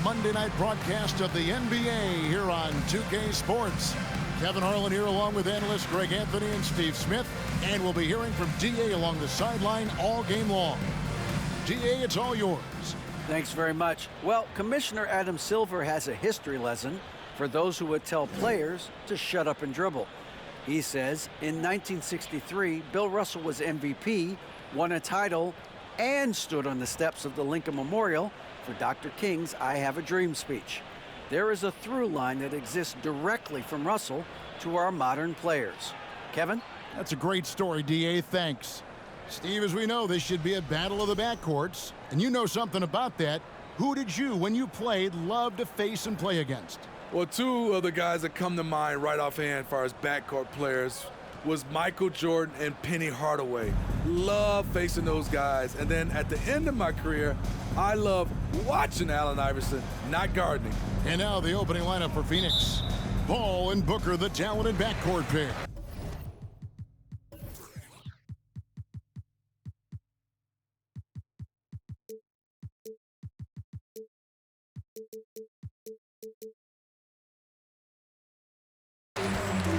Monday night broadcast of the NBA here on 2K Sports. Kevin Harlan here along with analysts Greg Anthony and Steve Smith. And we'll be hearing from D.A. along the sideline all game long. D.A., it's all yours. Thanks very much. Well, Commissioner Adam Silver has a history lesson for those who would tell players to shut up and dribble. He says in 1963, Bill Russell was MVP, won a title, and stood on the steps of the Lincoln Memorial for Dr. King's I Have a Dream speech. There is a through line that exists directly from Russell to our modern players. Kevin? That's a great story, D.A. Thanks. Steve, as we know, this should be a battle of the backcourts, and you know something about that. Who did you, when you played, love to face and play against? Well, two of the guys that come to mind right offhand as far as backcourt players was Michael Jordan and Penny Hardaway. Love facing those guys. And then at the end of my career, I love watching Allen Iverson, not gardening. And now the opening lineup for Phoenix. Ball and Booker, the talented backcourt pair.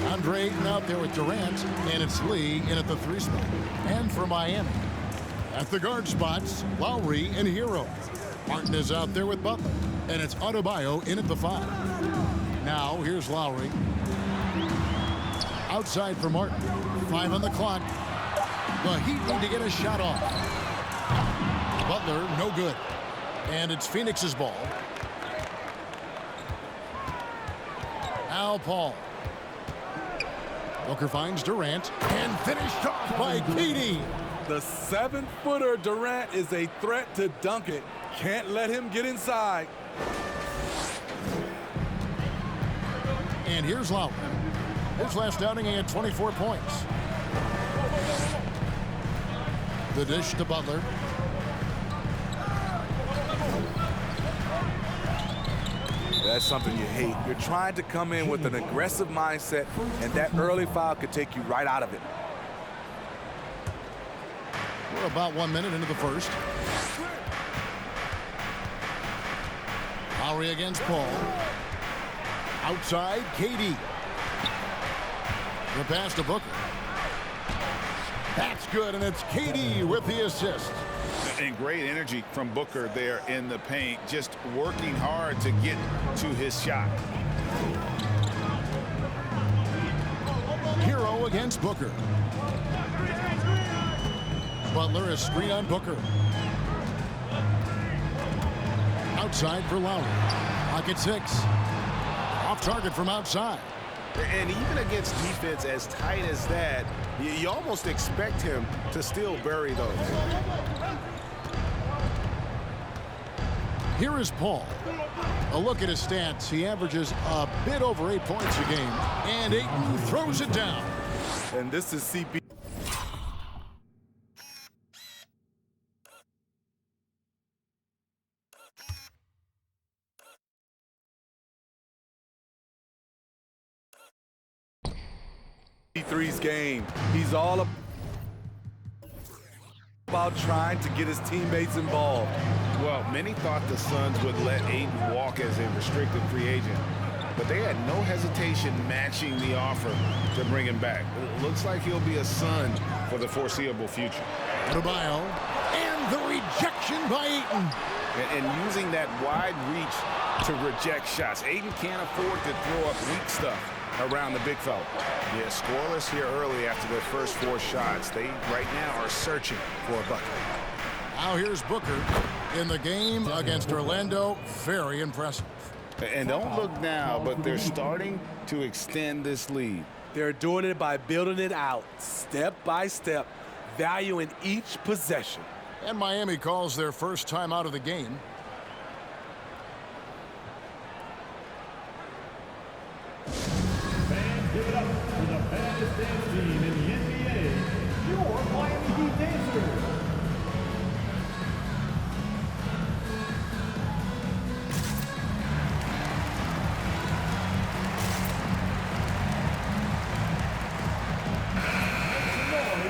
Andre Ayton out there with Durant, and it's Lee in at the 3 spot. And for Miami, at the guard spots, Lowry and Hero. Martin is out there with Butler, and it's Adebayo in at the 5. Now here's Lowry. Outside for Martin. 5 on the clock. The Heat need to get a shot off. Butler, no good. And it's Phoenix's ball. Al Paul. Booker finds Durant and finished off by KD. The 7-footer Durant is a threat to dunk it. Can't let him get inside. And here's Lowry. His last outing, he had 24 points. The dish to Butler. That's something you hate. You're trying to come in with an aggressive mindset, and that early foul could take you right out of it. We're about 1 minute into the first. Lowry against Paul. Outside, KD. The pass to Booker. That's good, and it's KD with the assist. And great energy from Booker there in the paint, just working hard to get to his shot. Hero against Booker. Butler is screen on Booker. Outside for Lowry. Pocket 6. Off target from outside. And even against defense as tight as that, you almost expect him to still bury those. Here is Paul. A look at his stats. He averages a bit over 8 points a game. And Ayton throws it down. And this is CP. CP3's game. He's all about trying to get his teammates involved. Well, many thought the Suns would let Ayton walk as a restricted free agent, but they had no hesitation matching the offer to bring him back. It looks like he'll be a Sun for the foreseeable future. Adebayo, and the rejection by Ayton. And using that wide reach to reject shots. Ayton can't afford to throw up weak stuff around the big fella. Yeah, scoreless here early after their first 4 shots. They right now are searching for a bucket. Now here's Booker in the game against Orlando. Very impressive. And don't look now, but they're starting to extend this lead. They're doing it by building it out, step by step, valuing each possession. And Miami calls their first time out of the game. Fans, give it up for the baddest dance team in the NBA, your Miami Heat Dancers.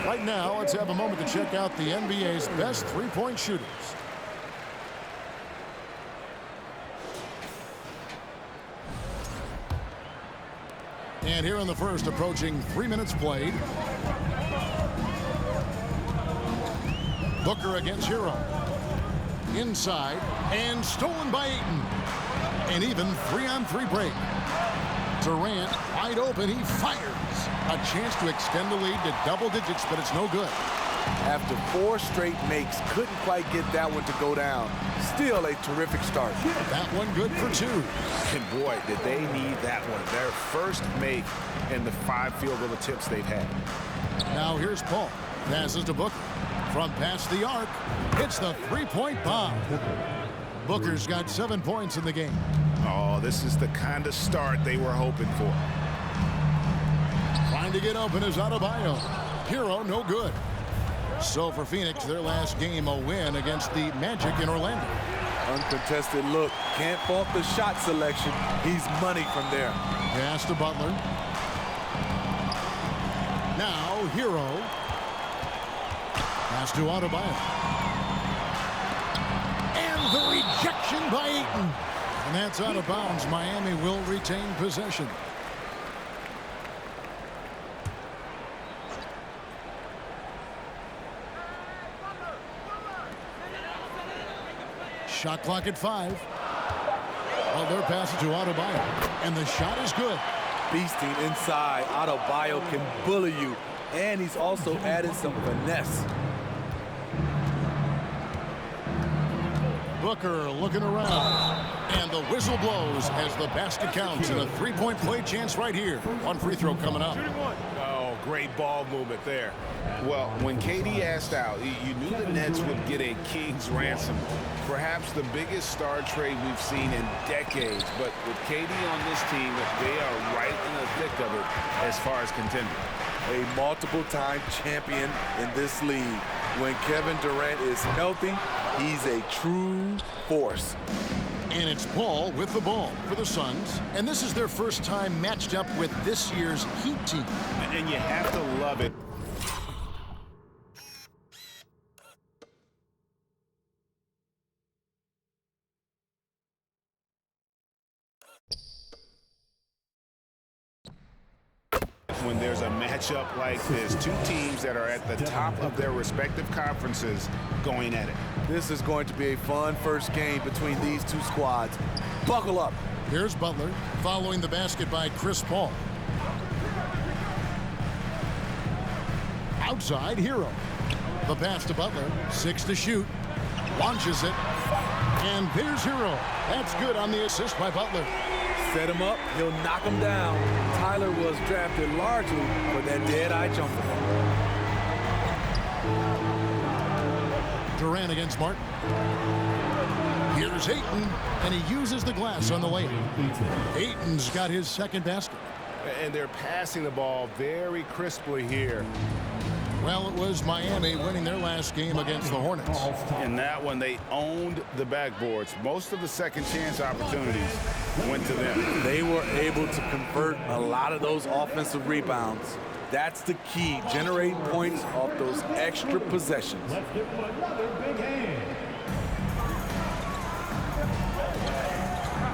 Right now, let's have a moment to check out the NBA's best three-point shooters. And here in the first, approaching 3 minutes played. Booker against Hero. Inside, and stolen by Ayton. An even 3-on-3 break. Durant wide open, he fires. A chance to extend the lead to double digits, but it's no good. After 4 straight makes, couldn't quite get that one to go down. Still a terrific start. That one good for 2. And boy, did they need that one. Their first make in the 5 field goal attempts they've had. Now here's Paul. Passes to Booker. From past the arc, hits the 3-point bomb. Booker's got 7 points in the game. Oh, this is the kind of start they were hoping for. Trying to get open is Adebayo. Hero, no good. So for Phoenix, their last game, a win against the Magic in Orlando. Uncontested look. Can't fault the shot selection. He's money from there. Pass to Butler. Now Hero. Pass to Adebayo. And the rejection by Ayton. And that's out of bounds. Miami will retain possession. Shot clock at 5. Well, they're passing to Adebayo. And the shot is good. Beasting inside. Adebayo can bully you. And he's also added some finesse. Booker looking around. And the whistle blows as the basket counts. And a 3-point play chance right here. One free throw coming up. Oh, great ball movement there. Well, when KD asked out, you knew the Nets would get a king's ransom. Perhaps the biggest star trade we've seen in decades. But with KD on this team, they are right in the thick of it as far as contending. A multiple-time champion in this league. When Kevin Durant is healthy, he's a true force. And it's Paul with the ball for the Suns. And this is their first time matched up with this year's Heat team. And you have to love it. When there's a matchup like this, 2 teams that are at the top of their respective conferences going at it. This is going to be a fun first game between these 2 squads. Buckle up. Here's Butler following the basket by Chris Paul. Outside, Hero. The pass to Butler. 6 to shoot. Launches it. And there's Hero. That's good on the assist by Butler. Set him up, he'll knock him down. Tyler was drafted largely for that dead-eye jumper. Durant against Martin. Here's Ayton, and he uses the glass on the layup. Ayton's got his second basket. And they're passing the ball very crisply here. Well, it was Miami winning their last game against the Hornets. In that one, they owned the backboards. Most of the second chance opportunities went to them. They were able to convert a lot of those offensive rebounds. That's the key, generating points off those extra possessions. Let's give him another big hand.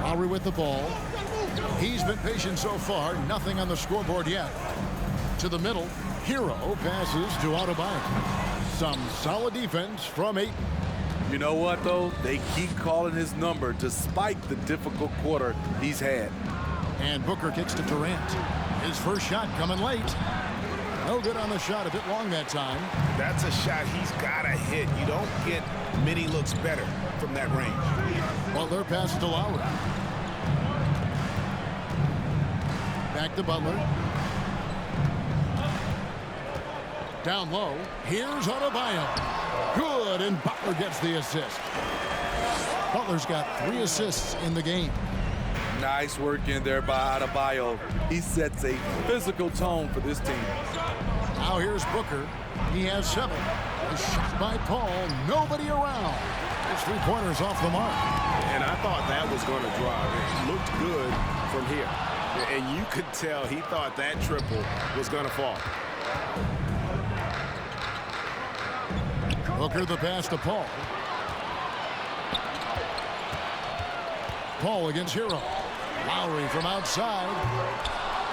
Lowry with the ball. He's been patient so far. Nothing on the scoreboard yet. To the middle. Hero passes to Adebayo. Some solid defense from Ayton. You know what, though? They keep calling his number despite the difficult quarter he's had. And Booker kicks to Durant. His first shot coming late. No good on the shot, a bit long that time. That's a shot he's got to hit. You don't get many looks better from that range. Butler passes to Lowry. Back to Butler. Down low. Here's Adebayo. Good, and Butler gets the assist. Butler's got 3 assists in the game. Nice work in there by Adebayo. He sets a physical tone for this team. Now here's Booker. He has 7. A shot by Paul. Nobody around. His 3-pointers off the mark. And I thought that was going to drop. It looked good from here. And you could tell he thought that triple was going to fall. Booker the pass to Paul. Paul against Hero. Lowry from outside.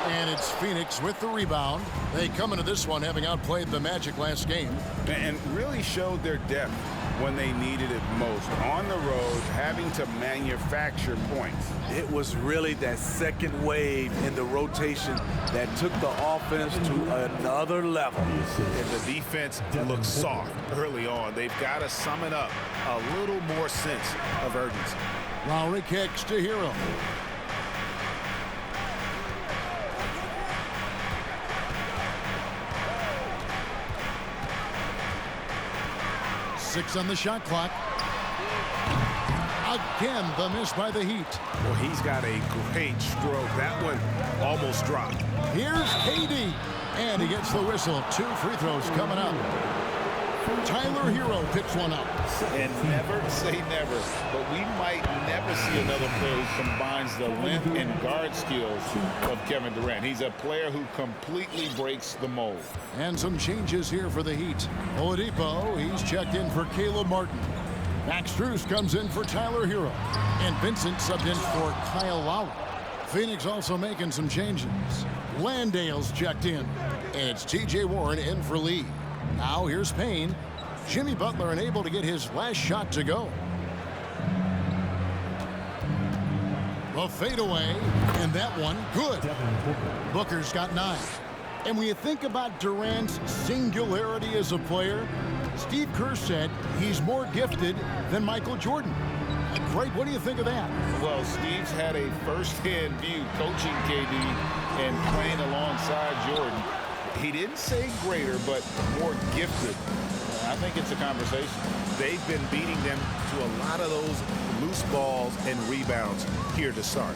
And it's Phoenix with the rebound. They come into this one having outplayed the Magic last game. And really showed their depth when they needed it most. On the road, having to manufacture points. It was really that second wave in the rotation that took the offense to another level. And the defense looks soft early on. They've got to summon up a little more sense of urgency. Lowry kicks to Hero. Six on the shot clock. Again, the miss by the Heat. Well, he's got a great stroke. That one almost dropped. Here's KD. And he gets the whistle. 2 free throws coming up. Tyler Hero picks one up. And never say never, but we might never see another player who combines the length and guard skills of Kevin Durant. He's a player who completely breaks the mold. And some changes here for the Heat. Oladipo, he's checked in for Caleb Martin. Max Strus comes in for Tyler Hero. And Vincent subbed in for Kyle Lowry. Phoenix also making some changes. Landale's checked in. And it's T.J. Warren in for Lee. Now here's Payne. Jimmy Butler unable to get his last shot to go. The fadeaway, and that one good. Booker's got 9. And when you think about Durant's singularity as a player, Steve Kerr said he's more gifted than Michael Jordan. Great, what do you think of that? Well, Steve's had a first-hand view coaching KD and playing alongside Jordan. He didn't say greater, but more gifted. I think it's a conversation. They've been beating them to a lot of those loose balls and rebounds here to start.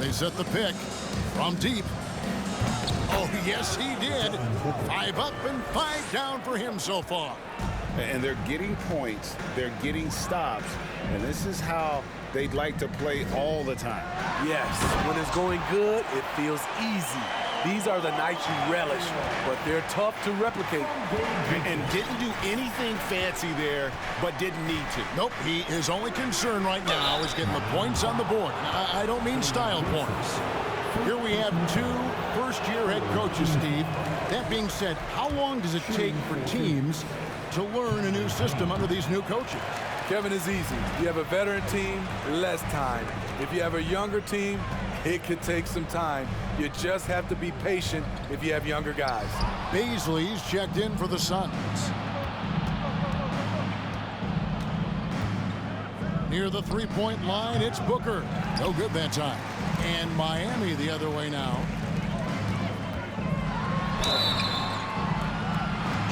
They set the pick from deep. Oh, yes, he did. 5 up and 5 down for him so far. And they're getting points. They're getting stops. And this is how they'd like to play all the time. Yes, when it's going good, it feels easy. These are the nights you relish, but they're tough to replicate. And didn't do anything fancy there, but didn't need to. Nope, his only concern right now is getting the points on the board. I don't mean style points. Here we have 2 first-year head coaches, Steve. That being said, how long does it take for teams to learn a new system under these new coaches? Kevin, is easy. You have a veteran team, less time. If you have a younger team, it could take some time. You just have to be patient if you have younger guys. Baisley's checked in for the Suns. Near the three-point line, it's Booker. No good that time. And Miami the other way now.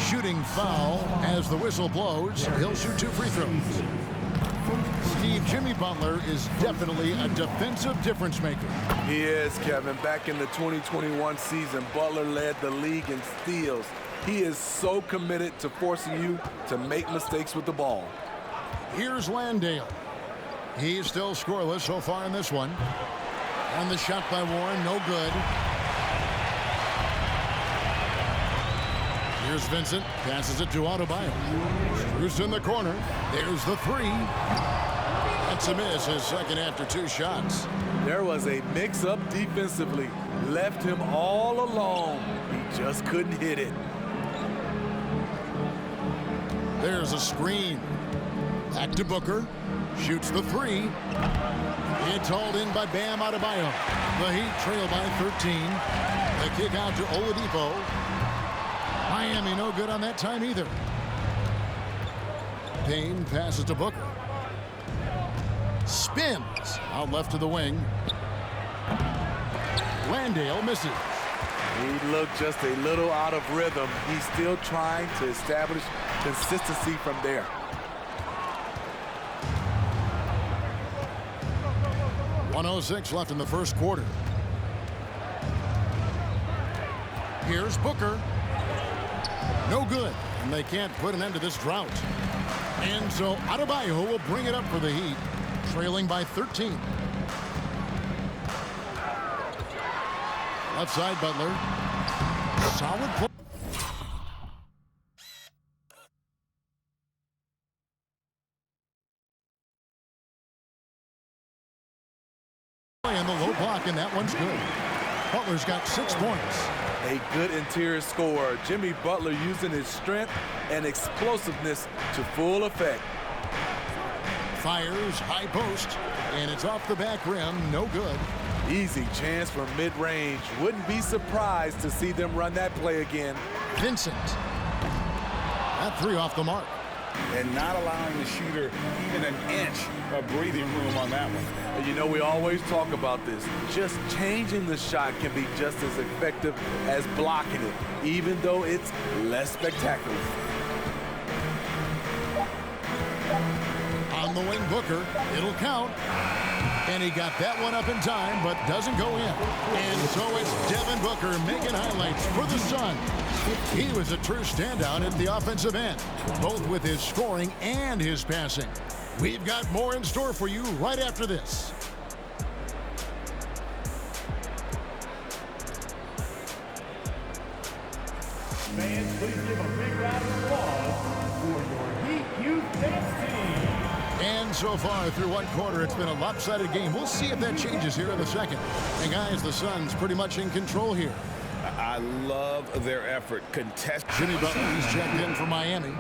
Shooting foul as the whistle blows. He'll shoot 2 free throws. Steve, Jimmy Butler is definitely a defensive difference maker. He is, Kevin. Back in the 2021 season, Butler led the league in steals. He is so committed to forcing you to make mistakes with the ball. Here's Landale. He's still scoreless so far in this one. And the shot by Warren, no good. Here's Vincent, passes it to Adebayo. Strus in the corner. There's the 3. That's a miss, his second after 2 shots. There was a mix-up defensively. Left him all alone. He just couldn't hit it. There's a screen. Back to Booker. Shoots the 3. It's hauled in by Bam Adebayo. The Heat trail by 13. The kick out to Oladipo. Miami no good on that time either. Payne passes to Booker. Spins out left to the wing. Landale misses. He looked just a little out of rhythm. He's still trying to establish consistency from there. .106 left in the first quarter. Here's Booker. No good, and they can't put an end to this drought. And so Adebayo will bring it up for the Heat, trailing by 13. Left side, Butler. Solid play. And the low block, and that one's good. Butler's got 6 points. A good interior scorer. Jimmy Butler using his strength and explosiveness to full effect. Fires high post, and it's off the back rim. No good. Easy chance from mid-range. Wouldn't be surprised to see them run that play again. Vincent. That 3 off the mark. And not allowing the shooter even an inch of breathing room on that one. And you know, we always talk about this. Just changing the shot can be just as effective as blocking it, even though it's less spectacular. On the wing, Booker. It'll count. And he got that one up in time, but doesn't go in. And so it's Devin Booker making highlights for the Suns. He was a true standout at the offensive end, both with his scoring and his passing. We've got more in store for you right after this. Fans, please give a big round of applause for your Heat Youth Dance Team. And so far through one quarter, it's been a lopsided game. We'll see if that changes here in the second. And guys, the Suns pretty much in control here. I love their effort. Contest. Jimmy Butler, he's checked in for Miami.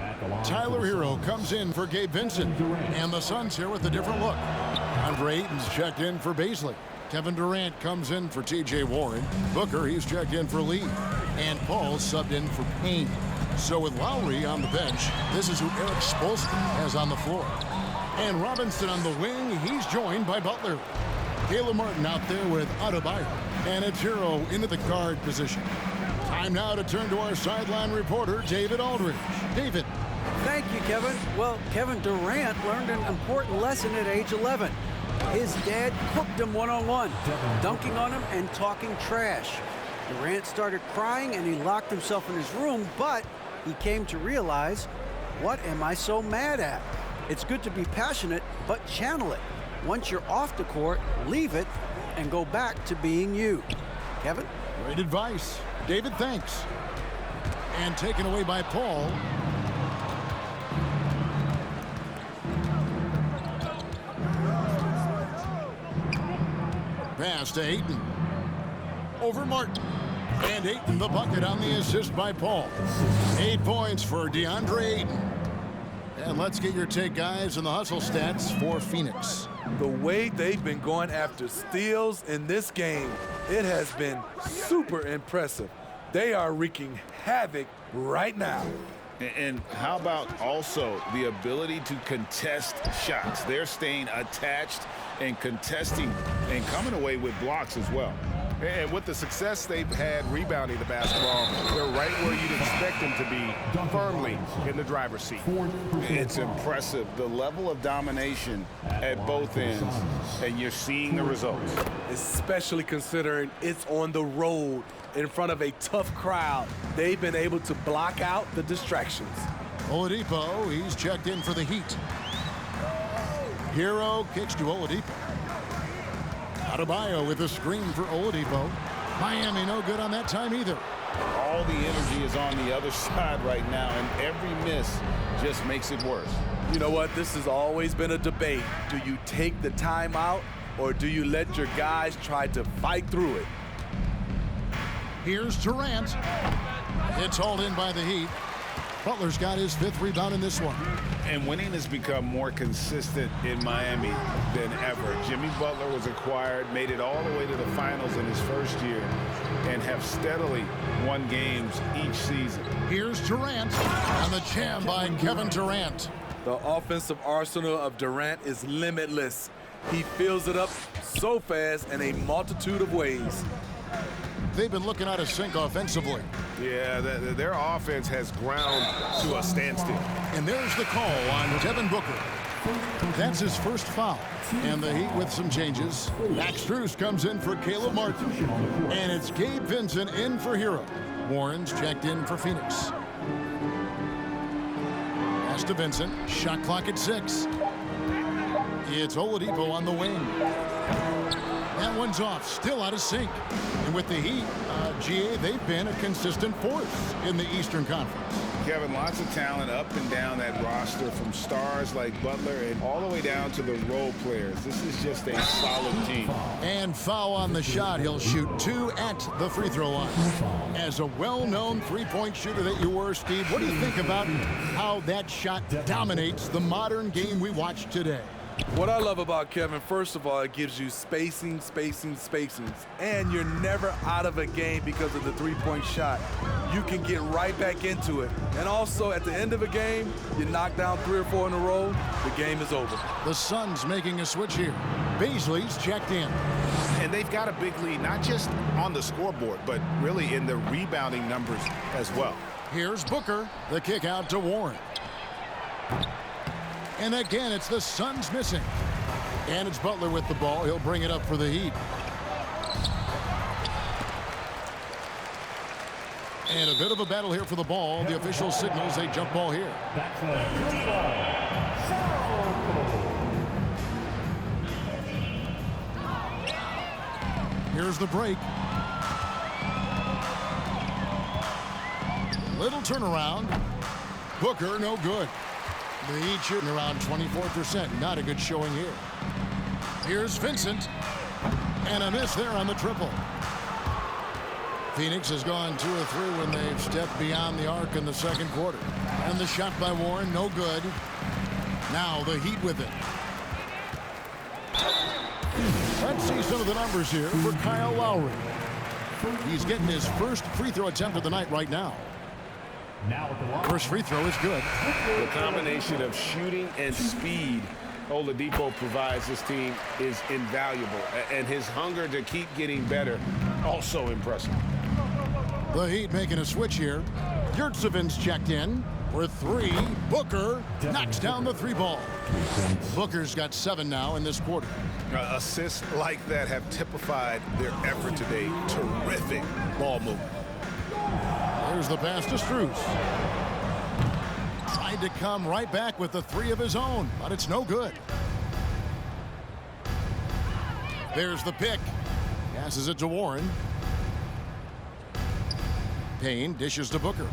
Tyler Hero comes in for Gabe Vincent. And the Suns here with a different look. Andre Ayton's checked in for Baisley. Kevin Durant comes in for T.J. Warren. Booker, he's checked in for Lee. And Paul subbed in for Payne. So with Lowry on the bench, this is who Eric Spoelstra has on the floor. And Robinson on the wing, he's joined by Butler. Caleb Martin out there with Adebayo. And it's Hero into the guard position. Time now to turn to our sideline reporter, David Aldridge. David. Thank you, Kevin. Well, Kevin Durant learned an important lesson at age 11. His dad cooked him one-on-one, dunking on him and talking trash. Durant started crying and he locked himself in his room, but he came to realize, what am I so mad at? It's good to be passionate, but channel it. Once you're off the court, leave it and go back to being you. Kevin? Great advice. David, thanks. And taken away by Paul. Pass to Ayton. Over Martin. And Ayton the bucket on the assist by Paul. 8 points for DeAndre Ayton. And let's get your take, guys, on the hustle stats for Phoenix. The way they've been going after steals in this game, it has been super impressive. They are wreaking havoc right now. And how about also the ability to contest shots? They're staying attached and contesting and coming away with blocks as well. And with the success they've had rebounding the basketball, they're right where you'd expect them to be, firmly in the driver's seat. It's impressive, the level of domination at both ends, and you're seeing the results. Especially considering it's on the road in front of a tough crowd. They've been able to block out the distractions. Oladipo, he's checked in for the Heat. Hero kicks to Oladipo. Adebayo with a screen for Oladipo. Miami no good on that time either. All the energy is on the other side right now, and every miss just makes it worse. You know what? This has always been a debate. Do you take the timeout, or do you let your guys try to fight through it? Here's Durant. It's hauled in by the Heat. Butler's got his 5th rebound in this one. And winning has become more consistent in Miami than ever. Jimmy Butler was acquired, made it all the way to the finals in his first year, and have steadily won games each season. Here's Durant on the jam by Kevin Durant. The offensive arsenal of Durant is limitless. He fills it up so fast in a multitude of ways. They've been looking out of sync offensively. Yeah, their offense has ground to a standstill. And there's the call on Devin Booker. That's his first foul. And the Heat with some changes. Max Strus comes in for Caleb Martin. And it's Gabe Vincent in for Hero. Warren's checked in for Phoenix. Pass to Vincent. Shot clock at 6. It's Oladipo on the wing. That one's off, still out of sync. And with the Heat, GA, they've been a consistent force in the Eastern Conference. Kevin, lots of talent up and down that roster, from stars like Butler and all the way down to the role players. This is just a solid team. And foul on the shot. He'll shoot 2 at the free throw line. As a well-known three-point shooter that you were, Steve, what do you think about how that shot dominates the modern game we watch today? What I love about Kevin, first of all, it gives you spacings, and you're never out of a game because of the three-point shot. You can get right back into it. And also, at the end of a game, you knock down 3 or 4 in a row, the game is over. The Suns making a switch here. Beasley's checked in. And they've got a big lead, not just on the scoreboard, but really in the rebounding numbers as well. Here's Booker, the kick out to Warren. And again, it's the Suns missing. And it's Butler with the ball. He'll bring it up for the Heat. And a bit of a battle here for the ball. The official signals a jump ball here. That's a jump ball. Here's the break. Little turnaround. Booker, no good. The Heat shooting around 24%. Not a good showing here. Here's Vincent. And a miss there on the triple. Phoenix has gone 2 of 3 when they've stepped beyond the arc in the second quarter. And the shot by Warren, no good. Now the Heat with it. Let's see some of the numbers here for Kyle Lowry. He's getting his first free throw attempt of the night right now. First free throw is good. The combination of shooting and speed Oladipo provides this team is invaluable. And his hunger to keep getting better, also impressive. The Heat making a switch here. Yurtsevic's checked in for 3. Booker knocks down the 3 ball. Booker's got 7 now in this quarter. Assists like that have typified their effort today. Terrific ball movement. There's the pass to Strus. Tried to come right back with the 3 of his own, but it's no good. There's the pick. Passes it to Warren. Payne dishes to Booker.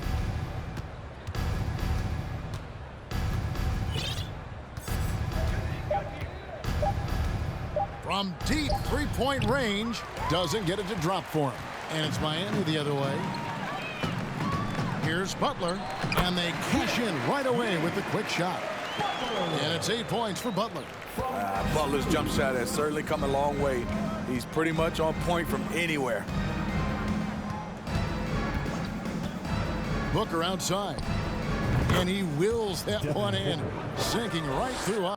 From deep three-point range, doesn't get it to drop for him. And it's Miami the other way. Here's Butler, and they cash in right away with the quick shot. And it's 8 points for Butler. Butler's jump shot has certainly come a long way. He's pretty much on point from anywhere. Booker outside, and he wills that one in, sinking right through.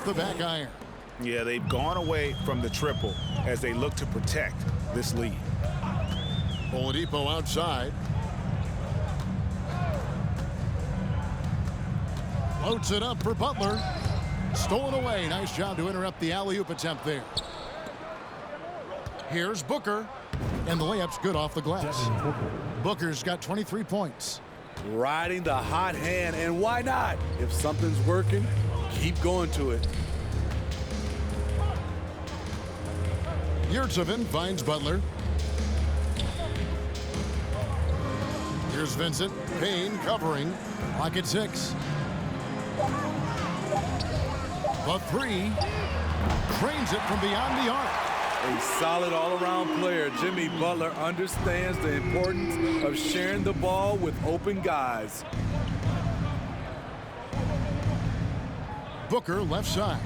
The back iron. Yeah, they've gone away from the triple as they look to protect this lead. Oladipo outside. Floats it up for Butler. Stolen away. Nice job to interrupt the alley-oop attempt there. Here's Booker. And the layup's good off the glass. Booker's got 23 points. Riding the hot hand, and why not? If something's working, keep going to it. Yurtseven finds Butler. Here's Vincent. Payne covering. Clock at 6. The 3. Cranes it from beyond the arc. A solid all-around player. Jimmy Butler understands the importance of sharing the ball with open guys. Booker left side.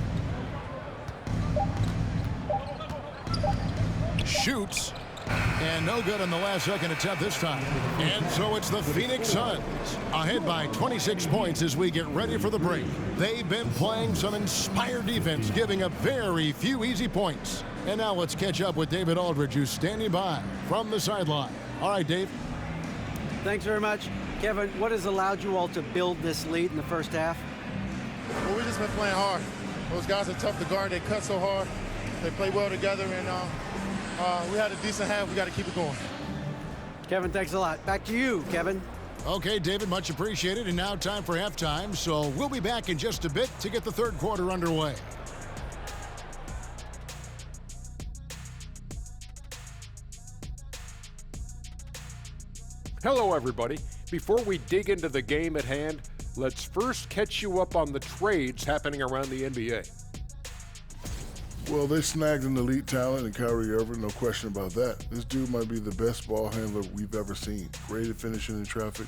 Shoots. And no good on the last second attempt this time. And so it's the Phoenix Suns ahead by 26 points as we get ready for the break. They've been playing some inspired defense, giving up very few easy points. And now let's catch up with David Aldridge, who's standing by from the sideline. All right, Dave. Thanks very much. Kevin, what has allowed you all to build this lead in the first half? Well, we've just been playing hard. Those guys are tough to guard. They cut so hard. They play well together, and we had a decent half. We got to keep it going. Kevin, thanks a lot. Back to you, Kevin. Okay, David, much appreciated. And now time for halftime. So we'll be back in just a bit to get the third quarter underway. Hello, everybody. Before we dig into the game at hand, let's first catch you up on the trades happening around the NBA. Well, they snagged an elite talent in Kyrie Irving, no question about that. This dude might be the best ball handler we've ever seen. Great at finishing in traffic,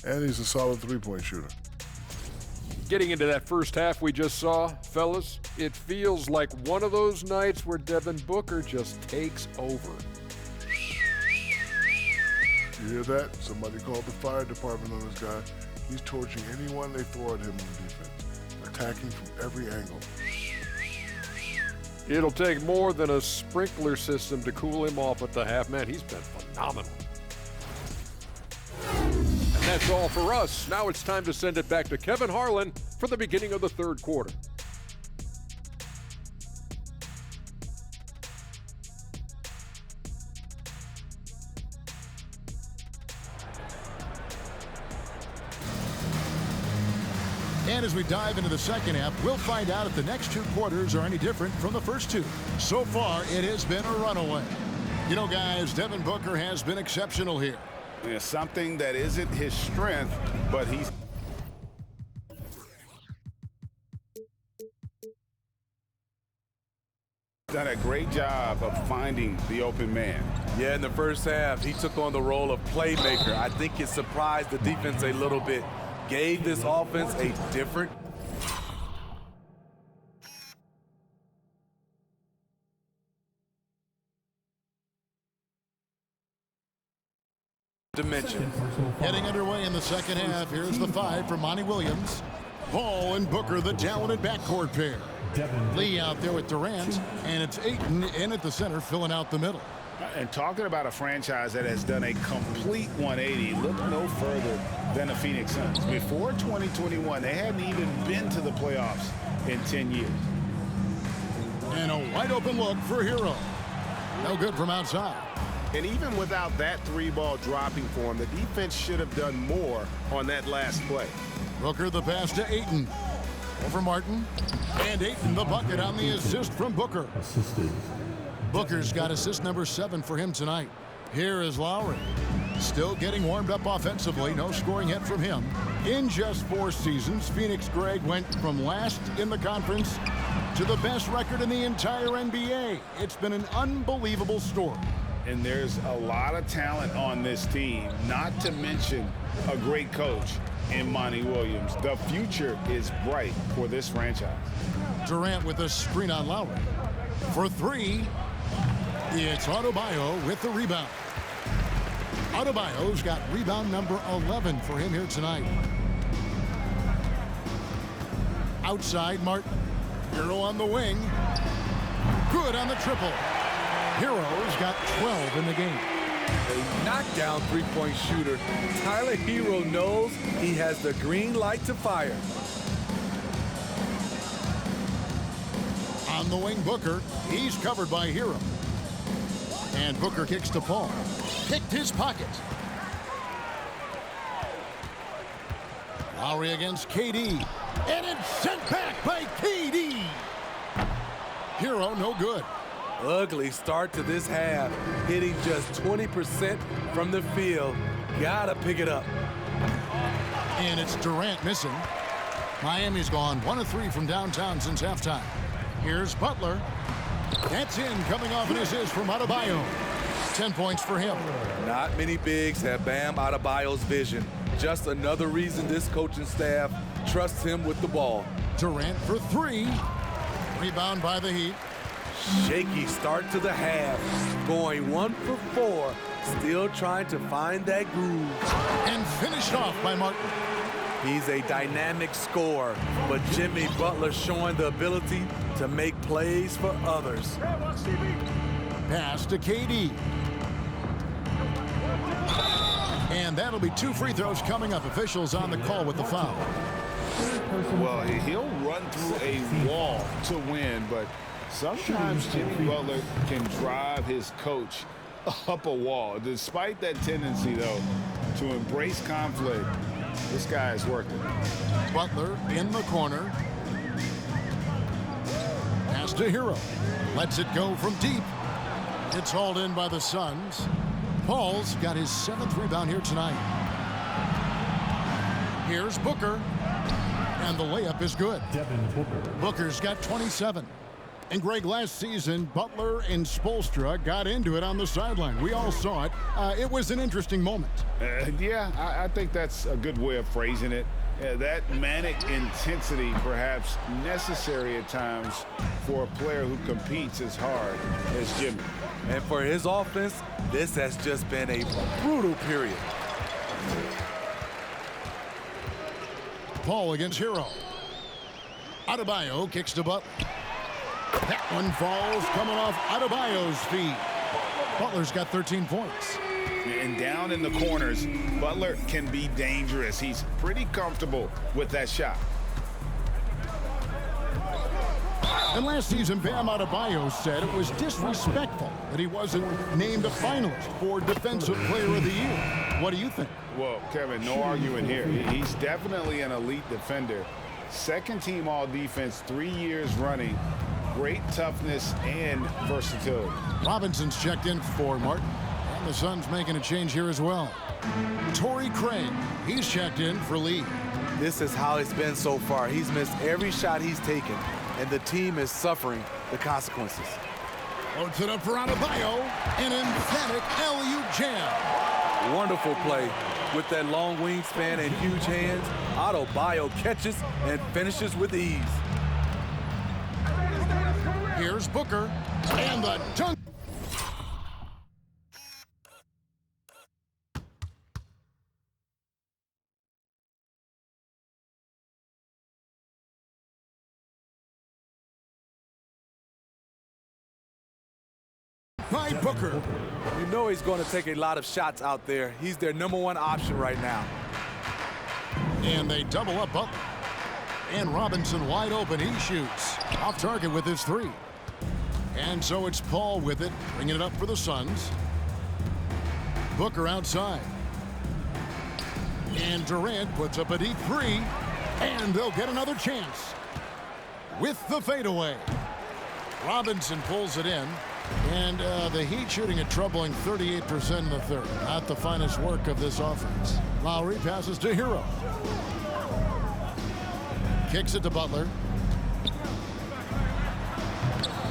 and he's a solid three-point shooter. Getting into that first half we just saw, fellas, it feels like one of those nights where Devin Booker just takes over. You hear that? Somebody called the fire department on this guy. He's torching anyone they throw at him on defense, attacking from every angle. It'll take more than a sprinkler system to cool him off at the half. Man, he's been phenomenal. And that's all for us. Now it's time to send it back to Kevin Harlan for the beginning of the third quarter. And as we dive into the second half, we'll find out if the next two quarters are any different from the first two. So far, it has been a runaway. You know, guys, Devin Booker has been exceptional here. It's something that isn't his strength, but he's done a great job of finding the open man. Yeah, in the first half, he took on the role of playmaker. I think it surprised the defense a little bit. Gave this offense a different dimension. Getting underway in the second half, here's the five from Monty Williams. Ball and Booker, the talented backcourt pair. Lee out there with Durant, and it's Ayton in at the center, filling out the middle. And talking about a franchise that has done a complete 180, look no further than the Phoenix Suns. Before 2021, they hadn't even been to the playoffs in 10 years. And a wide open look for Hero. No good from outside. And even without that three ball dropping for him, the defense should have done more on that last play. Booker the pass to Ayton. Over Martin. And Ayton the bucket on the assist from Booker. Booker's got assist number 7 for him tonight. Here is Lowry. Still getting warmed up offensively. No scoring yet from him. In just 4 seasons, Phoenix Greg went from last in the conference to the best record in the entire NBA. It's been an unbelievable story. And there's a lot of talent on this team, not to mention a great coach in Monty Williams. The future is bright for this franchise. Durant with a screen on Lowry. For 3, it's Adebayo with the rebound. Adebayo's got rebound number 11 for him here tonight. Outside, Martin. Hero on the wing. Good on the triple. Hero's got 12 in the game. A knockdown three-point shooter. Tyler Hero knows he has the green light to fire. On the wing, Booker. He's covered by Hero. And Booker kicks to Paul. Picked his pocket. Lowry against KD. And it's sent back by KD. Hero no good. Ugly start to this half. Hitting just 20% from the field. Gotta pick it up. And it's Durant missing. Miami's gone 1 of 3 from downtown since halftime. Here's Butler. That's in, coming off an assist from Adebayo. 10 points for him. Not many bigs have Bam Adebayo's vision. Just another reason this coaching staff trusts him with the ball. Durant for 3. Rebound by the Heat. Shaky start to the half. Going 1 for 4. Still trying to find that groove. And finished off by Martin. He's a dynamic scorer, but Jimmy Butler showing the ability to make plays for others. Pass to KD. And that'll be 2 free throws coming up. Officials on the call with the foul. Well, he'll run through a wall to win, but sometimes Jimmy Butler can drive his coach up a wall. Despite that tendency, though, to embrace conflict, this guy is working. Butler in the corner. Pass to Hero. Lets it go from deep. It's hauled in by the Suns. Paul's got his 7th rebound here tonight. Here's Booker. And the layup is good. Devin Booker. Booker's got 27. And Greg, last season, Butler and Spoelstra got into it on the sideline. We all saw it. It was an interesting moment. Yeah, I think that's a good way of phrasing it. That manic intensity perhaps necessary at times for a player who competes as hard as Jimmy. And for his offense, this has just been a brutal period. Paul against Hero. Adebayo kicks to Butler. That one falls coming off Adebayo's feet. Butler's got 13 points. And down in the corners, Butler can be dangerous. He's pretty comfortable with that shot. And last season, Bam Adebayo said it was disrespectful that he wasn't named a finalist for Defensive Player of the Year. What do you think? Well, Kevin, no arguing here. He's definitely an elite defender. 2nd team all-defense 3 years running. Great toughness and versatility. Robinson's checked in for Martin. And the Suns making a change here as well. Torrey Craig, he's checked in for Lee. This is how it's been so far. He's missed every shot he's taken, and the team is suffering the consequences. Loads it up for Adebayo. An emphatic LU jam. Wonderful play. With that long wingspan and huge hands, Adebayo catches and finishes with ease. Here's Booker. And the dunk. By Booker. You know he's going to take a lot of shots out there. He's their #1 option right now. And they double up Butler. And Robinson wide open. He shoots. Off target with his 3. And so it's Paul with it, bringing it up for the Suns. Booker outside. And Durant puts up a deep 3. And they'll get another chance with the fadeaway. Robinson pulls it in. And the Heat shooting a troubling 38% in the 3rd. Not the finest work of this offense. Lowry passes to Hero. Kicks it to Butler.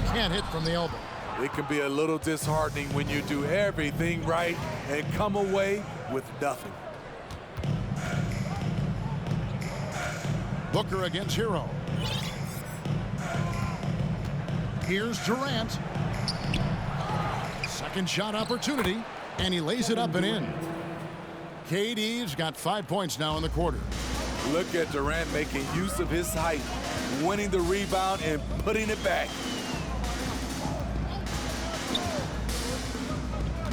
Can't hit from the elbow. It can be a little disheartening when you do everything right and come away with nothing. Booker against Hero. Here's Durant. Second shot opportunity, and he lays it up and in. KD's got 5 points now in the quarter. Look at Durant making use of his height, winning the rebound and putting it back.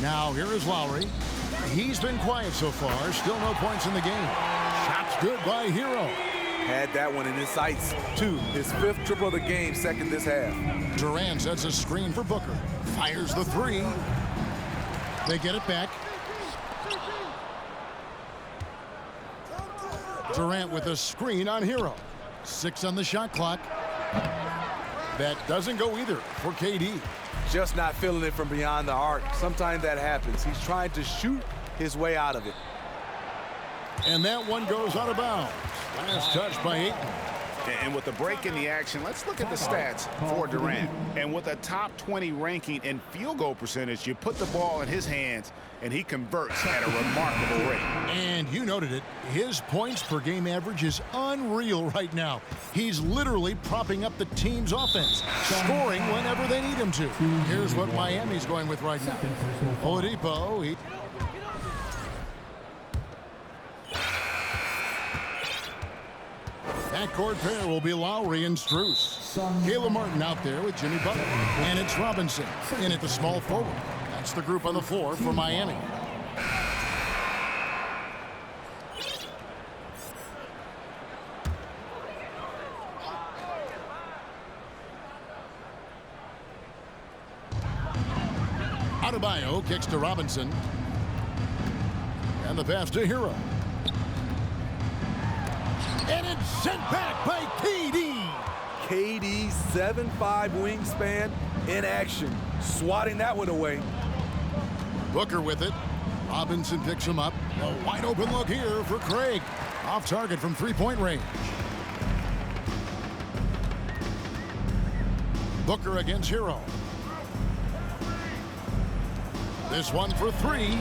Now here is Lowry. He's been quiet so far. Still no points in the game. Shot's good by Hero. Had that one in his sights, too. His 5th triple of the game, 2nd this half. Durant sets a screen for Booker. Fires the 3. They get it back. Durant with a screen on Hero. 6 on the shot clock. That doesn't go either for KD. Just not feeling it from beyond the arc. Sometimes that happens. He's trying to shoot his way out of it. And that one goes out of bounds. Last touch by Ayton. And with the break in the action, let's look at the stats for Durant. And with a top 20 ranking in field goal percentage, you put the ball in his hands, and he converts at a remarkable rate. And you noted it. His points per game average is unreal right now. He's literally propping up the team's offense, scoring whenever they need him to. Here's what Miami's going with right now. Oladipo. Backcourt pair will be Lowry and Strus. Caleb Martin out there with Jimmy Butler. And it's Robinson in at the small forward. That's the group on the floor for Miami. Adebayo kicks to Robinson. And the pass to Hero. And it's sent back by KD. KD 7'5" wingspan in action, swatting that one away. Booker with it. Robinson picks him up. A wide open look here for Craig. Off target from three-point range. Booker against Hero. This one for three.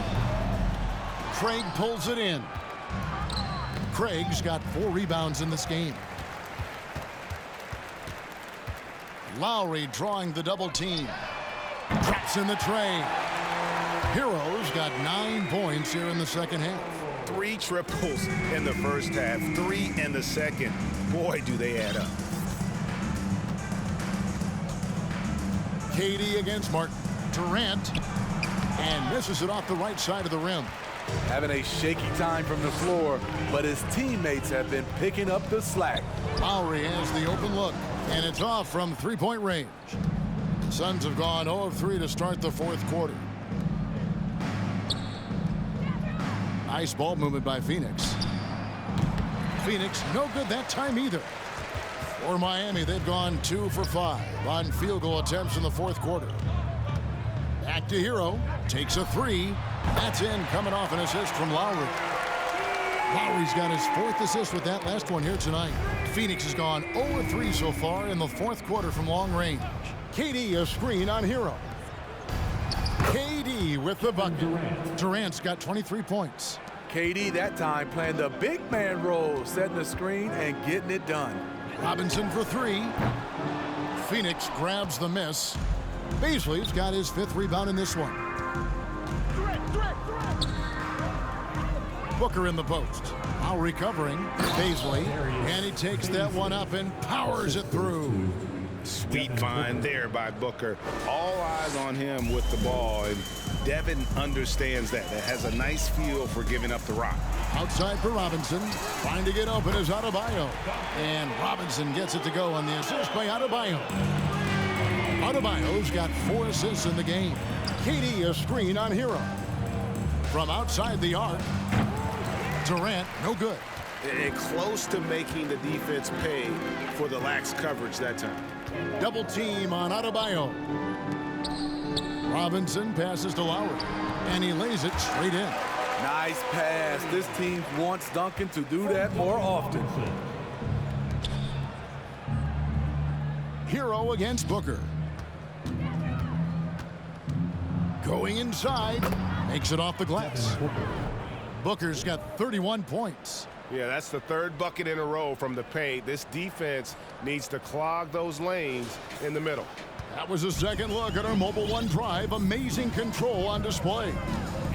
Craig pulls it in. Craig's got 4 rebounds in this game. Lowry drawing the double team. Drops in the tray. Hero's got 9 points here in the second half. 3 triples in the first half, 3 in the second. Boy, do they add up. KD against Martin. Durant. And misses it off the right side of the rim. Having a shaky time from the floor, but his teammates have been picking up the slack. Lowry has the open look, and it's off from three-point range. The Suns have gone 0 of 3 to start the fourth quarter. Nice ball movement by Phoenix. Phoenix no good that time either. For Miami, they've gone 2 for 5 on field goal attempts in the fourth quarter. Back to Hero. Takes a 3. That's in, coming off an assist from Lowry. Lowry's got his 4th assist with that last one here tonight. Phoenix has gone 0 of 3 so far in the fourth quarter from long range. KD a screen on Hero. KD with the bucket. Durant's got 23 points. KD that time playing the big man role, setting the screen and getting it done. Robinson for 3. Phoenix grabs the miss. Beasley's got his 5th rebound in this one. Booker in the post. Now recovering. Beasley. And he takes that one up and powers it through. Sweet find there by Booker. All eyes on him with the ball, and Devin understands that. That has a nice feel for giving up the rock. Outside for Robinson. Trying to get open is Adebayo. And Robinson gets it to go on the assist by Adebayo. Adebayo's got 4 assists in the game. KD a screen on Hero. From outside the arc. Durant, no good. And close to making the defense pay for the lax coverage that time. Double team on Adebayo. Robinson passes to Lowry. And he lays it straight in. Nice pass. This team wants Duncan to do that more often. Hero against Booker. Going inside. Makes it off the glass. Booker's got 31 points. Yeah, that's the 3rd bucket in a row from the paint. This defense needs to clog those lanes in the middle. That was a second look at our Mobile One drive. Amazing control on display.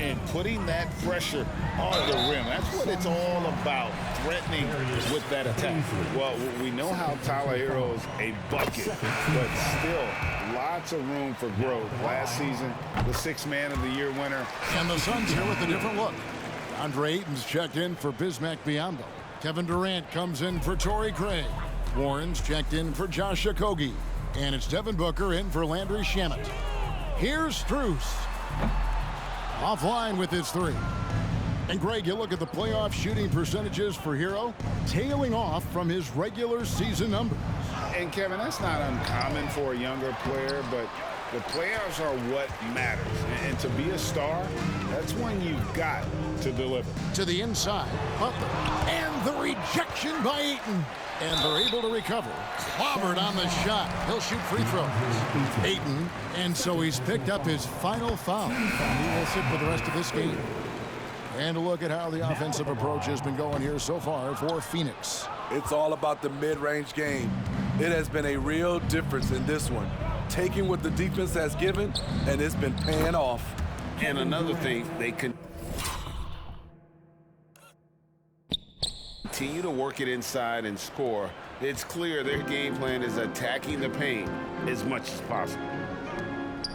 And putting that pressure on the rim. That's what it's all about, threatening with that attack. Well, we know how Tyler Hero's a bucket, but still lots of room for growth. Last season, the 6th Man of the Year winner. And the Suns here with a different look. Andre Ayton's checked in for Bismack Biyombo. Kevin Durant comes in for Torrey Craig. Warren's checked in for Josh Okogie. And it's Devin Booker in for Landry Shamet. Here's Strus. Offline with his 3. And Greg, you look at the playoff shooting percentages for Hero, tailing off from his regular season numbers. And Kevin, that's not uncommon for a younger player, but the playoffs are what matters. And to be a star, that's when you've got to deliver. To the inside, Butler. And the rejection by Ayton. And they're able to recover. Clobbered on the shot. He'll shoot free throws. Ayton. And so he's picked up his final foul. He will sit for the rest of this game. And a look at how the offensive approach has been going here so far for Phoenix. It's all about the mid-range game. It has been a real difference in this one. Taking what the defense has given, and it's been paying off. And another thing, they continue to work it inside and score. It's clear their game plan is attacking the paint as much as possible.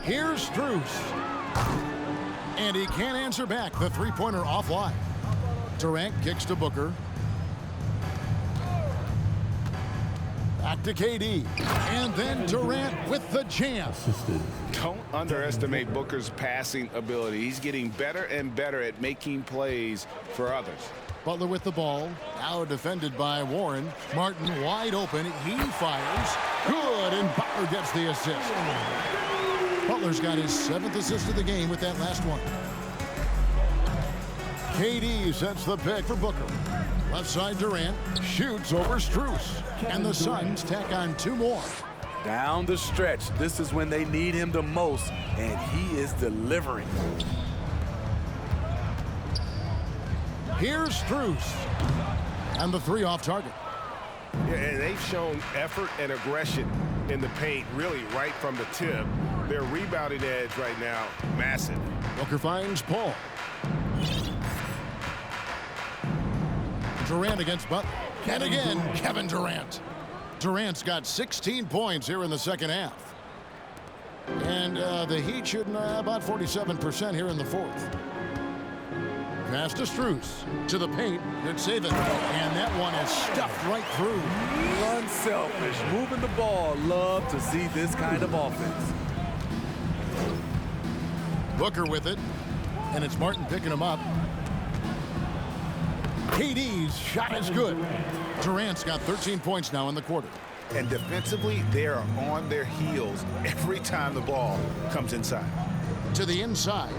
Here's Strus. And he can't answer back. The three-pointer offline. Durant kicks to Booker. Back to KD. And then Durant with the jam. Don't underestimate Booker's passing ability. He's getting better and better at making plays for others. Butler with the ball. Now defended by Warren. Martin wide open. He fires. Good, and Butler gets the assist. Butler's got his 7th assist of the game with that last one. KD sets the pick for Booker. Left side Durant shoots over Strus. And the Suns tack on 2 more. Down the stretch, this is when they need him the most, and he is delivering. Here's Strus. And the 3 off target. Yeah, and they've shown effort and aggression in the paint, really right from the tip. Their rebounding edge right now, massive. Booker finds Paul. Durant against Butler. And again, Kevin Durant. Durant's got 16 points here in the second half. And the Heat shooting about 47% here in the 4th. Pass to Strus. To the paint. Good save it. And that one is stuffed right through. Unselfish, moving the ball. Love to see this kind of offense. Booker with it. And it's Martin picking him up. KD's shot is good. Durant's got 13 points now in the quarter. And defensively, they are on their heels every time the ball comes inside. To the inside.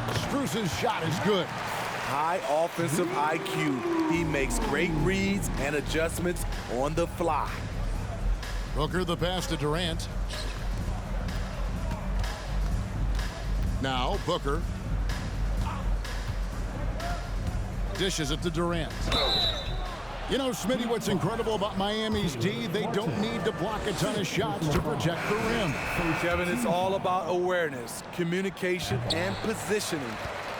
Strus's shot is good. High offensive IQ. He makes great reads and adjustments on the fly. Booker the pass to Durant. Now Booker dishes it to Durant. You know, Smitty, what's incredible about Miami's D, they don't need to block a ton of shots to protect the rim. Kevin, it's all about awareness, communication, and positioning.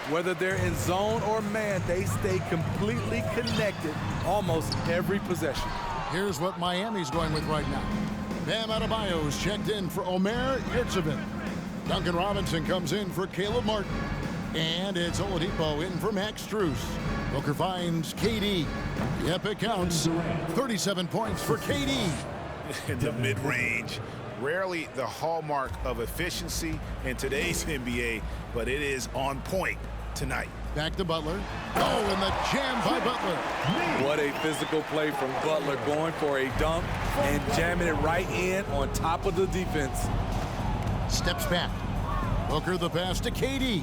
Whether they're in zone or man, they stay completely connected almost every possession. Here's what Miami's going with right now. Bam Adebayo's checked in for Omer Yurtseven. Duncan Robinson comes in for Caleb Martin. And it's Oladipo in for Max Strus. Booker finds KD. Yep, it counts. 37 points for KD. In the mid-range, rarely the hallmark of efficiency in today's NBA, but it is on point tonight. Back to Butler. Oh, and the jam by Butler. What a physical play from Butler, going for a dunk and jamming it right in on top of the defense. Steps back. Booker the pass to KD.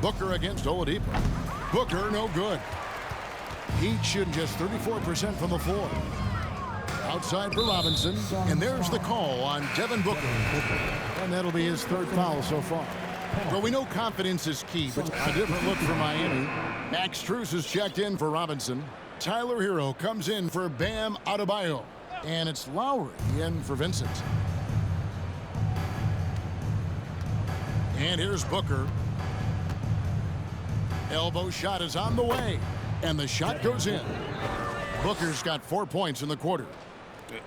Booker against Oladipo. Booker no good. Heat shooting just 34% from the floor. Outside for Robinson. And there's the call on Devin Booker. And that'll be his 3rd foul so far. Well, we know confidence is key, but a different look for Miami. Max Strus is checked in for Robinson. Tyler Hero comes in for Bam Adebayo. And it's Lowry in for Vincent. And here's Booker. Elbow shot is on the way, and the shot goes in. Booker's got 4 points in the quarter.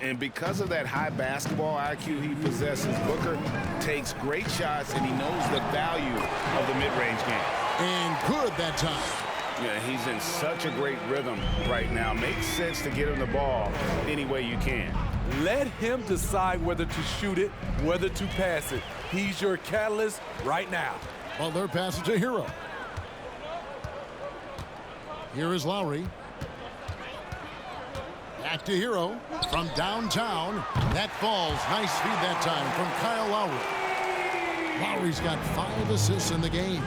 And because of that high basketball IQ he possesses, Booker takes great shots, and he knows the value of the mid-range game. And good that time. Yeah, he's in such a great rhythm right now. Makes sense to get him the ball any way you can. Let him decide whether to shoot it, whether to pass it. He's your catalyst right now. Butler passes to Hero. Here is Lowry. Back to Hero from downtown. That falls. Nice feed that time from Kyle Lowry. Lowry's got 5 assists in the game.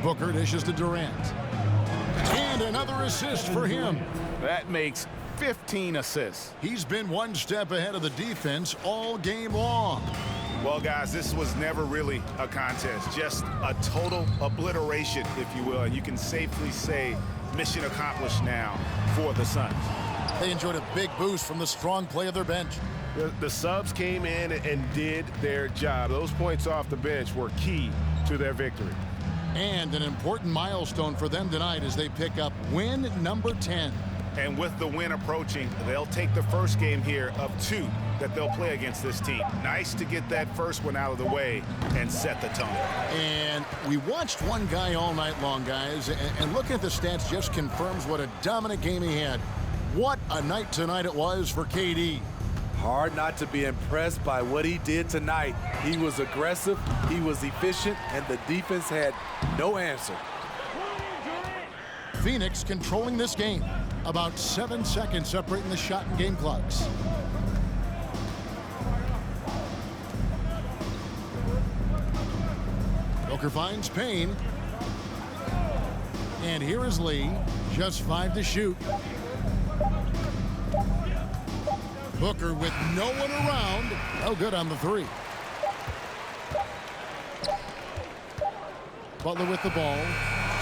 Booker dishes to Durant. And another assist for him. That makes 15 assists. He's been one step ahead of the defense all game long. Well, guys, this was never really a contest, just a total obliteration, if you will. And you can safely say mission accomplished now for the Suns. They enjoyed a big boost from the strong play of their bench. The subs came in and did their job. Those points off the bench were key to their victory. And an important milestone for them tonight as they pick up win number 10. And with the win approaching, they'll take the first game here of 2 that they'll play against this team. Nice to get that first one out of the way and set the tone. And we watched one guy all night long, guys, and looking at the stats just confirms what a dominant game he had. What a night tonight it was for KD. Hard not to be impressed by what he did tonight. He was aggressive, he was efficient, and the defense had no answer. Phoenix controlling this game. About 7 seconds separating the shot and game clocks. Booker finds Payne. And here is Lee. Just 5 to shoot. Booker with no one around. No good on the 3. Butler with the ball.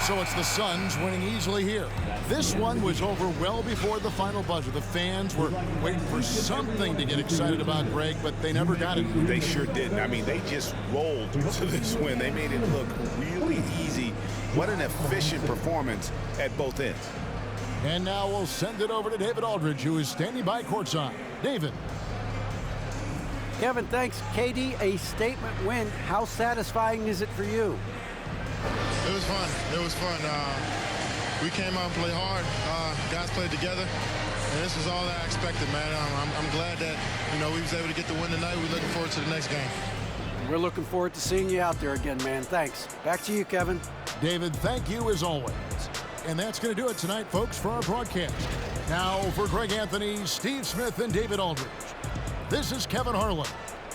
So it's the Suns winning easily here. This one was over well before the final buzzer. The fans were waiting for something to get excited about, Greg, but they never got it. They sure didn't. I mean, they just rolled to this win. They made it look really easy. What an efficient performance at both ends. And now we'll send it over to David Aldridge, who is standing by courtside. David. Kevin, thanks. KD, a statement win. How satisfying is it for you? It was fun. It was fun. We came out and played hard. Guys played together. And this was all that I expected, man. I'm glad that, we was able to get the win tonight. We're looking forward to the next game. We're looking forward to seeing you out there again, man. Thanks. Back to you, Kevin. David, thank you as always. And that's going to do it tonight, folks, for our broadcast. Now for Greg Anthony, Steve Smith, and David Aldridge. This is Kevin Harlan.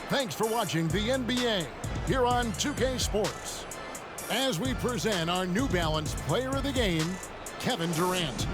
Thanks for watching the NBA here on 2K Sports. As we present our New Balance Player of the Game, Kevin Durant.